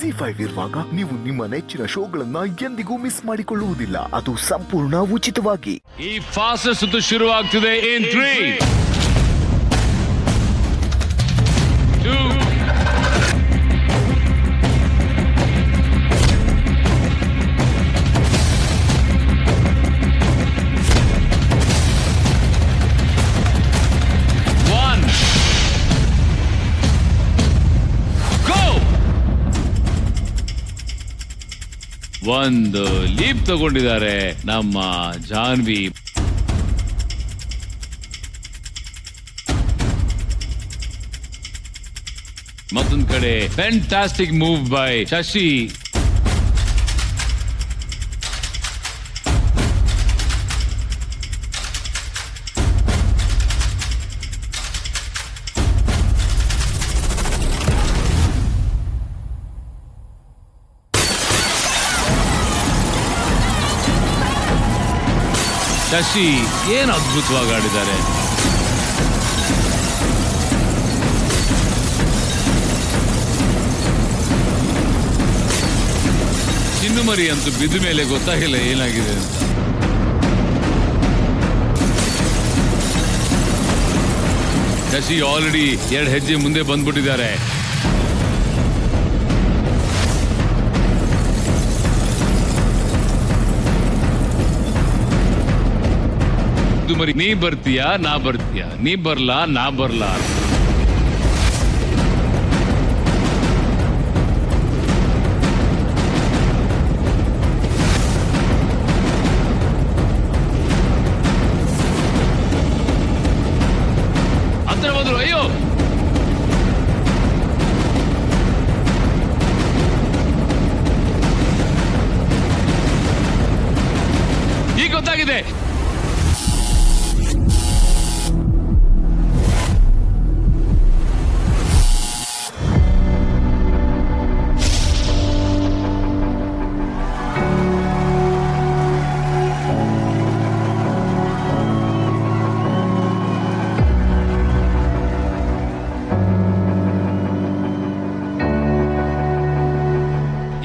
ZEE5 ಇರುವಾಗ ನೀವು ನಿಮ್ಮ ನೆಚ್ಚಿನ ಶೋಗಳನ್ನ ಎಂದಿಗೂ ಮಿಸ್ ಮಾಡಿಕೊಳ್ಳುವುದಿಲ್ಲ. ಅದು ಸಂಪೂರ್ಣ ಉಚಿತವಾಗಿ. ಈ ಫಾಸ್ಟ್ ಸುತ್ತು ಶುರುವಾಗ್ತಿದೆ ಇನ್ 3, 2, 1 ಗೋ. ಒಂದು ಲೀಪ್ ತಗೊಂಡಿದ್ದಾರೆ ನಮ್ಮ ಜಾನ್ವಿ. ಮತ್ತೊಂದು ಕಡೆ fantastic move by Shashi. Shashi ಏನು ಅದ್ಭುತವಾಗಿ ಆಡಿದ್ದಾರೆ. ಚಿನ್ನುಮರಿ ಅಂತೂ ಬಿದ್ದ ಮೇಲೆ ಗೊತ್ತಾಗಿಲ್ಲ ಏನಾಗಿದೆ ಅಂತ. ಶಶಿ ಆಲ್ರೆಡಿ 2 ಹೆಜ್ಜೆ ಮುಂದೆ ಬಂದ್ಬಿಟ್ಟಿದ್ದಾರೆ. ಮರಿ ನೀ ಬರ್ತೀಯಾ ನಾ ಬರ್ತೀಯಾ, ನೀ ಬರ್ಲಾ ನಾ ಬರ್ಲಾ. ಹತ್ರ ಬಂದ್ರು. ಅಯ್ಯೋ ಈಗ ಗೊತ್ತಾಗಿದೆ.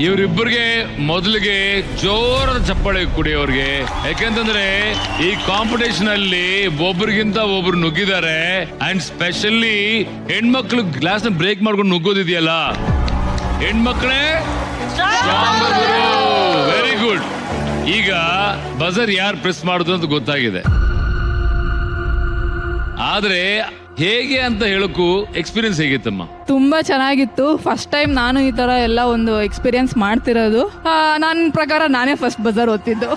ಇವರಿಬ್ಬರಿಗೆ ಮೊದಲಿಗೆ ಜೋರದ ಚಪ್ಪಾಳೆ ಕುಡಿಯೋರ್ಗೆ. ಯಾಕಂತಂದ್ರೆ ಈ ಕಾಂಪಿಟೇಷನ್ ಅಲ್ಲಿ ಒಬ್ರಿಗಿಂತ ಒಬ್ರು ನುಗ್ಗಿದ್ದಾರೆ. ಅಂಡ್ ಸ್ಪೆಷಲಿ ಹೆಣ್ಮಕ್ಳು ಗ್ಲಾಸ್ ನ ಬ್ರೇಕ್ ಮಾಡ್ಕೊಂಡು ನುಗ್ಗೋದಿದೆಯಲ್ಲ, ಹೆಣ್ಮಕ್ಳೇ ವೆರಿ ಗುಡ್. ಈಗ ಬಜರ್ ಯಾರು ಪ್ರೆಸ್ ಮಾಡುದು ಅಂತ ಗೊತ್ತಾಗಿದೆ. ಆದ್ರೆ ಹೇಗೆ ಅಂತ ಹೇಳಕ್ಕೂ ಎಕ್ಸ್ಪೀರಿಯನ್ಸ್ ಹೇಗಿತ್ತಮ್ಮ? ತುಂಬಾ ಚೆನ್ನಾಗಿತ್ತು. ಫಸ್ಟ್ ಟೈಮ್ ನಾನು ಈ ತರ ಎಲ್ಲ ಒಂದು ಎಕ್ಸ್ಪೀರಿಯನ್ಸ್ ಮಾಡ್ತಿರೋದು. ನನ್ನ ಪ್ರಕಾರ ನಾನೇ ಫಸ್ಟ್ ಬಜಾರ್ ಓದ್ತಿದ್ದು.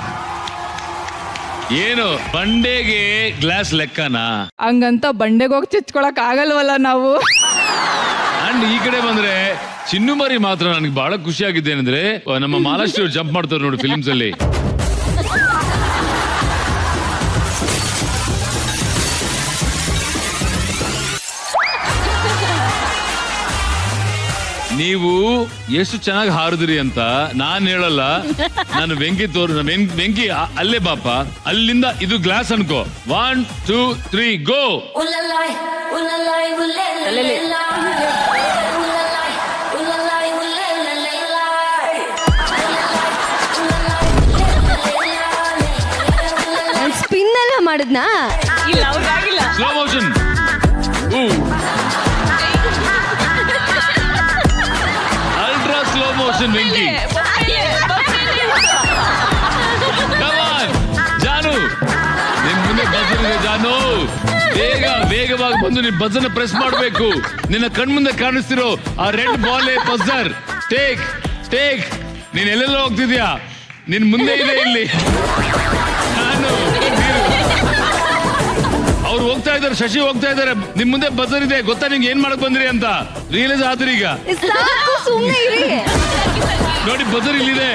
ಏನು ಬಂಡೆಗೆ ಗ್ಲಾಸ್ ಲೆಕ್ಕನಾ? ಹಂಗಂತ ಬಂಡೆಗೆ ಹೋಗಿ ಚಿಚ್ಕೊಳಕ್ ಆಗಲ್ವಲ್ಲ ನಾವು. ಅಂಡ್ ಈ ಕಡೆ ಬಂದ್ರೆ ಚಿನ್ನುಮರಿ ಮಾತ್ರ ನನಗೆ ಬಹಳ ಖುಷಿ ಆಗಿದ್ದೇನೆಂದ್ರೆ ನಮ್ಮ ಮಹಾರಾಷ್ಟ್ರ ಜಂಪ್ ಮಾಡ್ತಾರೆ ನೋಡಿ ಫಿಲ್ಮ್ಸ್ ಅಲ್ಲಿ. ನೀವು ಎಷ್ಟು ಚೆನ್ನಾಗಿ ಹಾರಿದ್ರಿ ಅಂತ ನಾನ್ ಹೇಳಲ್ಲ, ನಾನು ವೆಂಕಿ ಅಲ್ಲೇ ಬಾಪ, ಅಲ್ಲಿಂದ ಇದು ಗ್ಲಾಸ್ ಅನ್ಕೋ. 1, 2, 3 ಗೋ. ಸ್ಪಿನ್ ಎಲ್ಲ ಮಾಡಿದ್ನಾ? Slow motion. Ultra slow motion Venki. Janu ನಿನ್ ಮುಂದೆ ಬಜರ್ ಇದೆ ಜಾನು. ವೇಗವಾಗಿ ಬಂದು ನಿನ್ ಬಜರ್ ಪ್ರೆಸ್ ಮಾಡಬೇಕು. ನಿನ್ನ ಕಣ್ಮುಂದೆ ಕಾಣಿಸ್ತಿರೋ ಆ ರೆಡ್ ಬಾಲ್ ಬಜರ್. ಟೇಕ್ ನೀನ್ ಎಲ್ಲೆಲ್ಲ ಹೋಗ್ತಿದ್ಯಾ? ನಿನ್ ಮುಂದೆ ಇದೆ ಇಲ್ಲಿ. ನಾನು ಅವ್ರು ಹೋಗ್ತಾ ಇದಾರೆ, ಶಶಿ ಹೋಗ್ತಾ ಇದಾರೆ. ನಿಮ್ ಮುಂದೆ ಬಜರ್ ಇದೆ. ಗೊತ್ತಾ ನಿಮ್ಗೆ ಏನ್ ಮಾಡಕ್ ಬಂದ್ರಿ ಅಂತ ರಿಯಲೈಸ್ ಆದ್ರಿ ಈಗ. ನೋಡಿ ಬಜರ್ ಇಲ್ಲಿದೆ.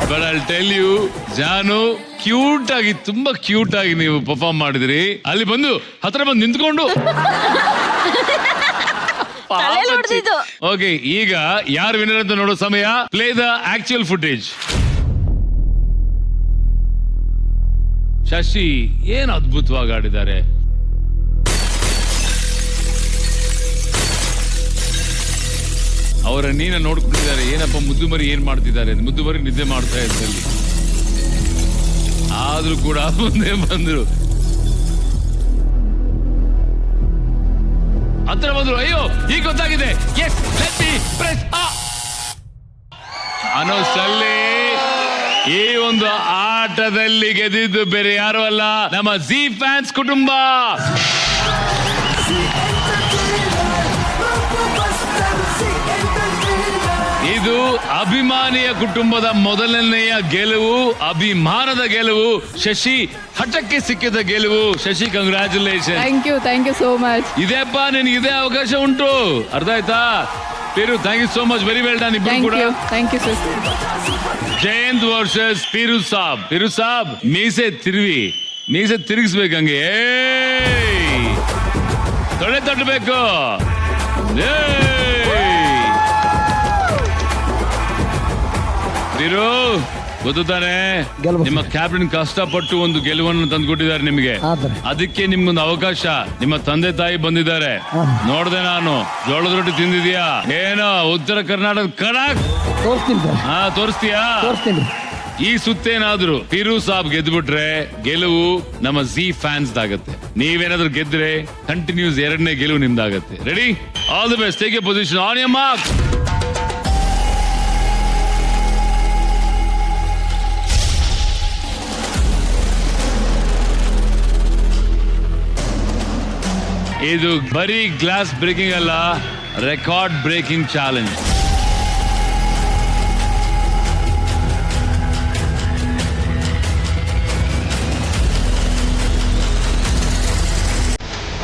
But I tell you Janu, cute ಆಗಿ, ತುಂಬಾ ಕ್ಯೂಟ್ ಆಗಿ ನೀವು ಪರ್ಫಾರ್ಮ್ ಮಾಡಿದ್ರಿ. ಅಲ್ಲಿ ಬಂದು ಹತ್ರ ಬಂದು ನಿಂತ್ಕೊಂಡು ಓಕೆ, ಈಗ ಯಾರು ವಿನ್ನರ್ ಅಂತ ನೋಡೋ ಸಮಯ. Play the actual footage. Shashi ಏನು ಅದ್ಭುತವಾಗಿ ಆಡಿದ್ದಾರೆ. ನೀನ ನೋಡ್ಕೊಂಡಿದ್ದಾರೆ. ಏನಪ್ಪ ಮುದ್ದು ಮರಿ ಏನ್ ಮಾಡ್ತಿದ್ದಾರೆ, ಮುದ್ದು ಮರಿ ನಿದ್ದೆ ಮಾಡ್ತಾ ಇದ್ದಲ್ಲಿ ಆದ್ರೂ ಕೂಡ ಮುಂದೆ ಬಂದ್ರು, ಹತ್ರ ಬಂದ್ರು. ಅಯ್ಯೋ ಈಗ ಗೊತ್ತಾಗಿದೆ. ಎಸ್ ಲೆಟ್ ಮಿ ಪ್ರೆಸ್ ಅನ್ನೋಷ್ಟರಲ್ಲಿ ಈ ಒಂದು ಆಟದಲ್ಲಿ ಗೆದ್ದಿದ್ದು ಬೇರೆ ಯಾರು ಅಲ್ಲ, ನಮ್ಮ ಜಿ ಫ್ಯಾನ್ಸ್ ಕುಟುಂಬ. ಇದು ಅಭಿಮಾನಿಯ ಕುಟುಂಬದ ಮೊದಲನೆಯ ಗೆಲುವು, ಅಭಿಮಾನದ ಗೆಲುವು, ಶಶಿ ಹಠಕ್ಕೆ ಸಿಕ್ಕಿದ ಗೆಲುವು. Shashi, congratulation. Thank you so much. ಇದೆಪ್ಪ ನಿನ್ಗೆ ಇದೇ ಅವಕಾಶ ಉಂಟು, ಅರ್ಥ ಆಯ್ತಾ? Peeru, thank you so much, very well done ಇಬ್ರು ಕೂಡ. Thank you sir. Jayant versus Firoz Sab. Firoz Sab ಮೀಸೆ ತಿರುಗಿಸ್ಬೇಕಂಗೆ, ತೊಡೆ ತಟ್ಟಬೇಕು. ಫಿರು ಗೊತ್ತು ತಾನೆ, ನಿಮ್ಮ ಕ್ಯಾಪ್ಟನ್ ಕಷ್ಟಪಟ್ಟು ಒಂದು ಗೆಲುವನ್ನು ತಂದುಕೊಟ್ಟಿದ್ದಾರೆ ನಿಮಗೆ. ಅದಕ್ಕೆ ನಿಮ್ಗೊಂದು ಅವಕಾಶ, ನಿಮ್ಮ ತಂದೆ ತಾಯಿ ಬಂದಿದ್ದಾರೆ. ನೋಡ್ದೆ ನಾನು, ಜೋಳದ ರೊಟ್ಟಿ ತಿಂದಿದ್ಯಾ ಏನೋ? ಉತ್ತರ ಕರ್ನಾಟಕ ಕಡಕ್ ತೋರಿಸ್ತೀಯಾ? ಈ ಸುತ್ತೇನಾದ್ರು ಫಿರೋಜ್ ಸಾಬ್ ಗೆದ್ಬಿಟ್ರೆ ಗೆಲುವು ನಮ್ಮ ಜಿ ಫ್ಯಾನ್ಸ್ ಆಗತ್ತೆ. ನೀವೇನಾದ್ರೂ ಗೆದ್ರೆ ಕಂಟಿನ್ಯೂಸ್ 2ನೇ ಗೆಲುವು ನಿಮ್ದಾಗತ್ತೆ. Ready? All the best. Take a position on your mark. ಇದು ಬರೀ ಗ್ಲಾಸ್ ಬ್ರೇಕಿಂಗ್ ಅಲ್ಲ, record breaking challenge.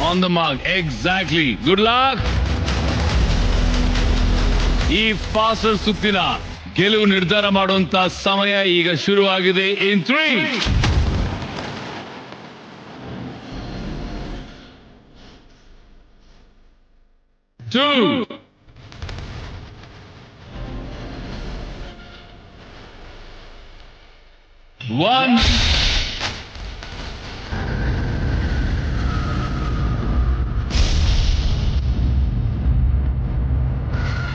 On the mark, exactly. Good luck. ಈ ಫಾಸ್ಟರ್ ಸುತ್ತಿನ ಗೆಲುವು ನಿರ್ಧಾರ ಮಾಡುವಂತ ಸಮಯ ಈಗ ಶುರುವಾಗಿದೆ. In 3, 2, 1.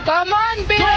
Come on, Bill!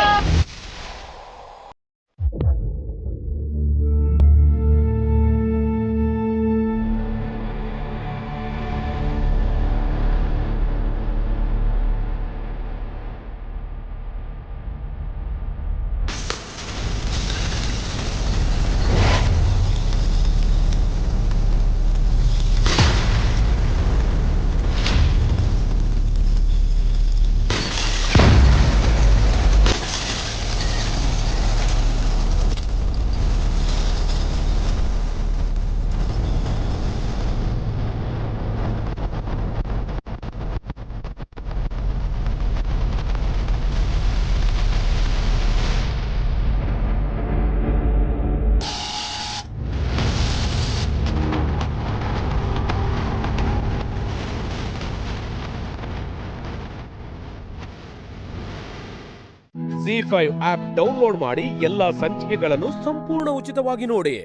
ZEE5 app download ಮಾಡಿ ಎಲ್ಲಾ ಸಂಚಿಕೆಗಳನ್ನು ಸಂಪೂರ್ಣ ಉಚಿತವಾಗಿ ನೋಡಿ.